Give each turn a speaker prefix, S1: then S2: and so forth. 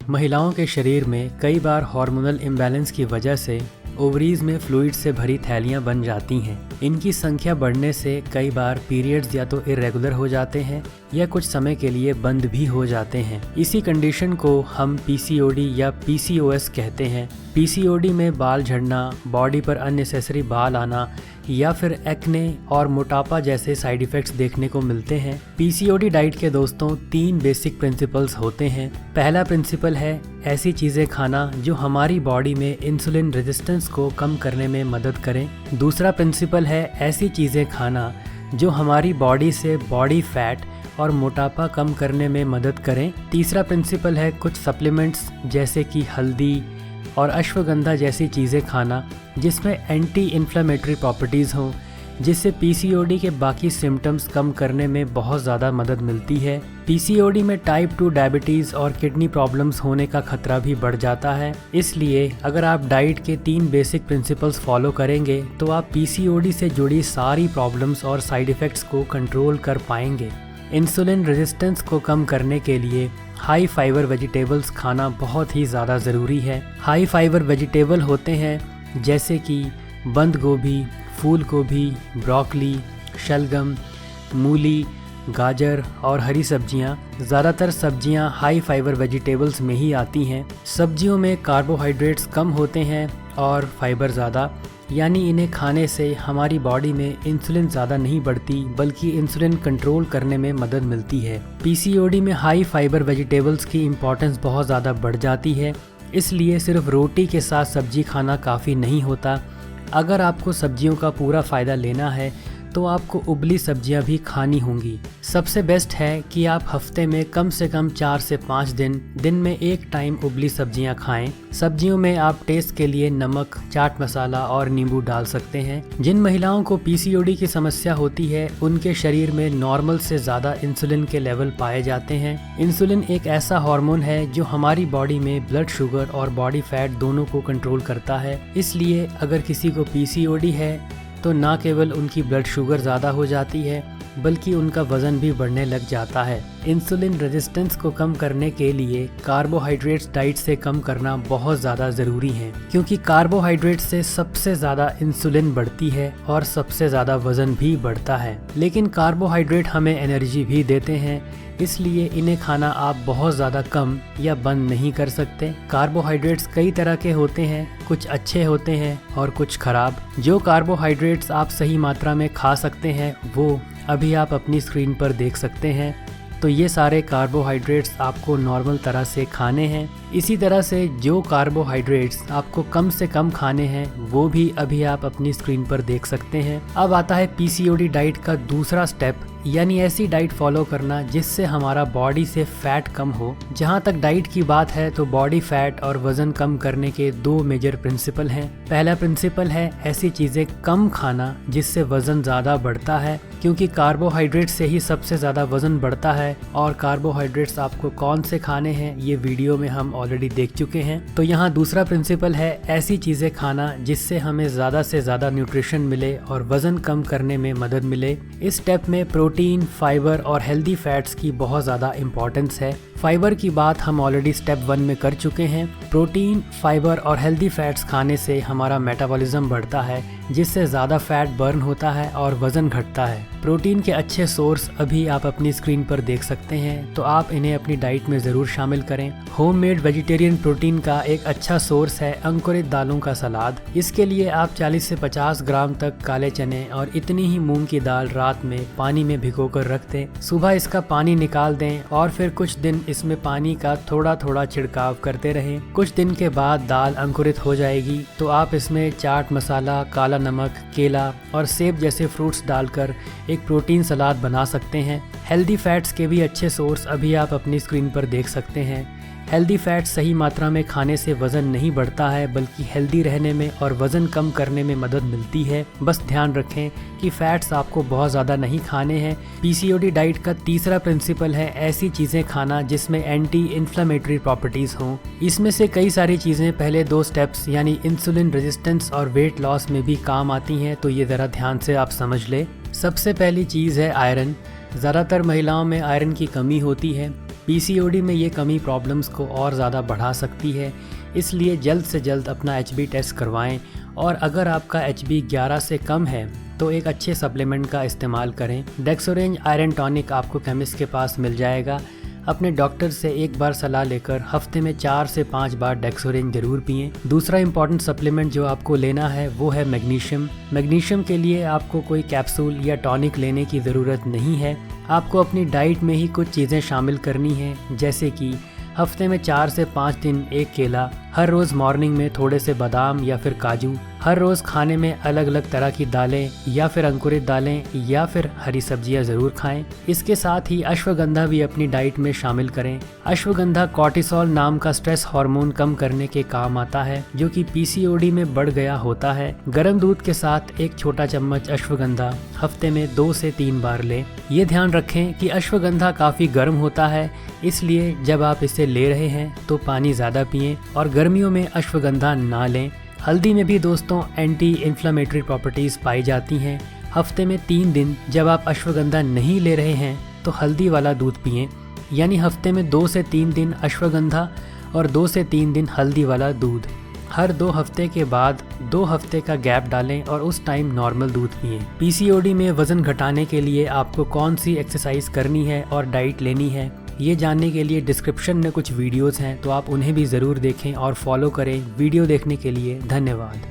S1: महिलाओं के शरीर में कई बार हार्मोनल इम्बैलेंस की वजह से ओवरीज में फ्लूइड से भरी थैलियां बन जाती हैं। इनकी संख्या बढ़ने से कई बार पीरियड्स या तो इरेगुलर हो जाते हैं या कुछ समय के लिए बंद भी हो जाते हैं। इसी कंडीशन को हम पीसीओडी या पीसीओएस कहते हैं। पीसीओडी में बाल झड़ना, बॉडी पर अननेसेसरी बाल आना या फिर एक्ने और मोटापा जैसे साइड इफेक्ट्स देखने को मिलते हैं। पीसीओडी डाइट के दोस्तों 3 बेसिक प्रिंसिपल्स होते हैं। पहला प्रिंसिपल है ऐसी चीज़ें खाना जो हमारी बॉडी में इंसुलिन रेजिस्टेंस को कम करने में मदद करें। दूसरा प्रिंसिपल है ऐसी चीज़ें खाना जो हमारी बॉडी से बॉडी फैट और मोटापा कम करने में मदद करें। तीसरा प्रिंसिपल है कुछ सप्लीमेंट्स जैसे कि हल्दी और अश्वगंधा जैसी चीज़ें खाना जिसमें एंटी इन्फ्लेमेटरी प्रॉपर्टीज़ हों, जिससे पीसीओडी के बाकी सिम्टम्स कम करने में बहुत ज़्यादा मदद मिलती है। पीसीओडी में टाइप 2 डायबिटीज़ और किडनी प्रॉब्लम्स होने का खतरा भी बढ़ जाता है। इसलिए अगर आप डाइट के 3 बेसिक प्रिंसिपल्स फॉलो करेंगे तो आप पीसीओडी से जुड़ी सारी प्रॉब्लम्स और साइड इफ़ेक्ट्स को कंट्रोल कर पाएंगे। इंसुलिन रेजिस्टेंस को कम करने के लिए हाई फाइबर वेजिटेबल्स खाना बहुत ही ज़्यादा ज़रूरी है। हाई फाइबर वेजिटेबल होते हैं जैसे कि बंद गोभी, फूल गोभी, ब्रोकली, शलगम, मूली, गाजर और हरी सब्जियां। ज़्यादातर सब्जियां हाई फाइबर वेजिटेबल्स में ही आती हैं। सब्जियों में कार्बोहाइड्रेट्स कम होते हैं और फाइबर ज़्यादा, यानी इन्हें खाने से हमारी बॉडी में इंसुलिन ज़्यादा नहीं बढ़ती बल्कि इंसुलिन कंट्रोल करने में मदद मिलती है। पीसीओडी में हाई फाइबर वेजिटेबल्स की इम्पोर्टेंस बहुत ज़्यादा बढ़ जाती है, इसलिए सिर्फ रोटी के साथ सब्जी खाना काफ़ी नहीं होता। अगर आपको सब्जियों का पूरा फ़ायदा लेना है तो आपको उबली सब्जियां भी खानी होंगी। सबसे बेस्ट है कि आप हफ्ते में कम से कम 4 से 5 दिन में 1 टाइम उबली सब्जियां खाएं। सब्जियों में आप टेस्ट के लिए नमक, चाट मसाला और नींबू डाल सकते हैं। जिन महिलाओं को पीसीओडी की समस्या होती है उनके शरीर में नॉर्मल से ज़्यादा इंसुलिन के लेवल पाए जाते हैं। इंसुलिन एक ऐसा हार्मोन है जो हमारी बॉडी में ब्लड शुगर और बॉडी फैट दोनों को कंट्रोल करता है। इसलिए अगर किसी को पीसीओडी है तो ना केवल उनकी ब्लड शुगर ज़्यादा हो जाती है बल्कि उनका वज़न भी बढ़ने लग जाता है। इंसुलिन रेजिस्टेंस को कम करने के लिए कार्बोहाइड्रेट्स डाइट से कम करना बहुत ज़्यादा ज़रूरी है, क्योंकि कार्बोहाइड्रेट से सबसे ज़्यादा इंसुलिन बढ़ती है और सबसे ज़्यादा वज़न भी बढ़ता है। लेकिन कार्बोहाइड्रेट हमें एनर्जी भी देते हैं, इसलिए इन्हें खाना आप बहुत ज़्यादा कम या बंद नहीं कर सकते। कार्बोहाइड्रेट्स कई तरह के होते हैं, कुछ अच्छे होते हैं और कुछ खराब। जो कार्बोहाइड्रेट्स आप सही मात्रा में खा सकते हैं वो अभी आप अपनी स्क्रीन पर देख सकते हैं। तो ये सारे कार्बोहाइड्रेट्स आपको नॉर्मल तरह से खाने हैं। इसी तरह से जो कार्बोहाइड्रेट्स आपको कम से कम खाने हैं वो भी अभी आप अपनी स्क्रीन पर देख सकते हैं। अब आता है पीसीओडी डाइट का दूसरा स्टेप, यानी ऐसी डाइट फॉलो करना जिससे हमारा बॉडी से फैट कम हो। जहाँ तक डाइट की बात है तो बॉडी फैट और वज़न कम करने के 2 मेजर प्रिंसिपल हैं। पहला प्रिंसिपल है ऐसी चीज़ें कम खाना जिससे वज़न ज़्यादा बढ़ता है, क्योंकि कार्बोहाइड्रेट से ही सबसे ज़्यादा वज़न बढ़ता है। और कार्बोहाइड्रेट्स आपको कौन से खाने हैं ये वीडियो में हम ऑलरेडी देख चुके हैं। तो यहाँ दूसरा प्रिंसिपल है ऐसी चीज़ें खाना जिससे हमें ज़्यादा से ज़्यादा न्यूट्रिशन मिले और वज़न कम करने में मदद मिले। इस स्टेप में प्रोटीन, फाइबर और हेल्दी फैट्स की बहुत ज़्यादा इम्पोर्टेंस है। फाइबर की बात हम ऑलरेडी स्टेप 1 में कर चुके हैं। प्रोटीन, फाइबर और हेल्दी फैट्स खाने से हमारा मेटाबॉलिज्म बढ़ता है, जिससे ज़्यादा फैट बर्न होता है और वज़न घटता है। प्रोटीन के अच्छे सोर्स अभी आप अपनी स्क्रीन पर देख सकते हैं, तो आप इन्हें अपनी डाइट में ज़रूर शामिल करें। होममेड वेजिटेरियन प्रोटीन का एक अच्छा सोर्स है अंकुरित दालों का सलाद। इसके लिए आप 40 से 50 ग्राम तक काले चने और इतनी ही मूंग की दाल रात में पानी में भिगोकर रख दें। सुबह इसका पानी निकाल दें और फिर कुछ दिन इसमें पानी का थोड़ा थोड़ा छिड़काव करते रहें। कुछ दिन के बाद दाल अंकुरित हो जाएगी तो आप इसमें चाट मसाला, काला नमक, केला और सेब जैसे फ्रूट्स डालकर एक प्रोटीन सलाद बना सकते हैं। हेल्दी फैट्स के भी अच्छे सोर्स अभी आप अपनी स्क्रीन पर देख सकते हैं। हेल्दी फैट सही मात्रा में खाने से वज़न नहीं बढ़ता है बल्कि हेल्दी रहने में और वज़न कम करने में मदद मिलती है। बस ध्यान रखें कि फैट्स आपको बहुत ज़्यादा नहीं खाने हैं। पीसीओडी डाइट का तीसरा प्रिंसिपल है ऐसी चीज़ें खाना जिसमें एंटी इन्फ्लेमेटरी प्रॉपर्टीज़ हों। इसमें से कई सारी चीज़ें पहले 2 स्टेप्स यानी इंसुलिन रेजिस्टेंस और वेट लॉस में भी काम आती हैं, तो ये ज़रा ध्यान से आप समझ लें। सबसे पहली चीज़ है आयरन। ज़्यादातर महिलाओं में आयरन की कमी होती है। पीसीओडी में ये कमी प्रॉब्लम्स को और ज़्यादा बढ़ा सकती है, इसलिए जल्द से जल्द अपना HB टेस्ट करवाएं और अगर आपका HB 11 से कम है तो एक अच्छे सप्लीमेंट का इस्तेमाल करें। डेक्सोरेंज आयरन टॉनिक आपको केमिस्ट के पास मिल जाएगा। अपने डॉक्टर से एक बार सलाह लेकर हफ्ते में 4 से 5 बार डेक्सोरेंज जरूर पिएं। दूसरा इंपॉर्टेंट सप्लीमेंट जो आपको लेना है वो है मैग्नीशियम। मैग्नीशियम के लिए आपको कोई कैप्सूल या टॉनिक लेने की ज़रूरत नहीं है, आपको अपनी डाइट में ही कुछ चीज़ें शामिल करनी हैं, जैसे कि हफ्ते में 4 से 5 दिन एक केला, हर रोज़ मॉर्निंग में थोड़े से बादाम या फिर काजू, हर रोज़ खाने में अलग अलग तरह की दालें या फिर अंकुरित दालें या फिर हरी सब्जियां ज़रूर खाएं। इसके साथ ही अश्वगंधा भी अपनी डाइट में शामिल करें। अश्वगंधा कॉर्टिसोल नाम का स्ट्रेस हार्मोन कम करने के काम आता है, जो कि पीसीओडी में बढ़ गया होता है। गर्म दूध के साथ एक छोटा चम्मच अश्वगंधा हफ्ते में 2 से 3 बार लें। ये ध्यान रखें कि अश्वगंधा काफ़ी गर्म होता है, इसलिए जब आप इसे ले रहे हैं तो पानी ज़्यादा पिएं और गर्मियों में अश्वगंधा ना लें। हल्दी में भी दोस्तों एंटी इन्फ्लेमेटरी प्रॉपर्टीज़ पाई जाती हैं। हफ्ते में 3 दिन जब आप अश्वगंधा नहीं ले रहे हैं तो हल्दी वाला दूध पिएं, यानी हफ्ते में 2 से 3 दिन अश्वगंधा और 2 से 3 दिन हल्दी वाला दूध। हर 2 हफ्ते के बाद 2 हफ्ते का गैप डालें और उस टाइम नॉर्मल दूध पिएं। पीसीओडी में वज़न घटाने के लिए आपको कौन सी एक्सरसाइज करनी है और डाइट लेनी है, ये जानने के लिए डिस्क्रिप्शन में कुछ वीडियोस हैं, तो आप उन्हें भी ज़रूर देखें और फॉलो करें। वीडियो देखने के लिए धन्यवाद।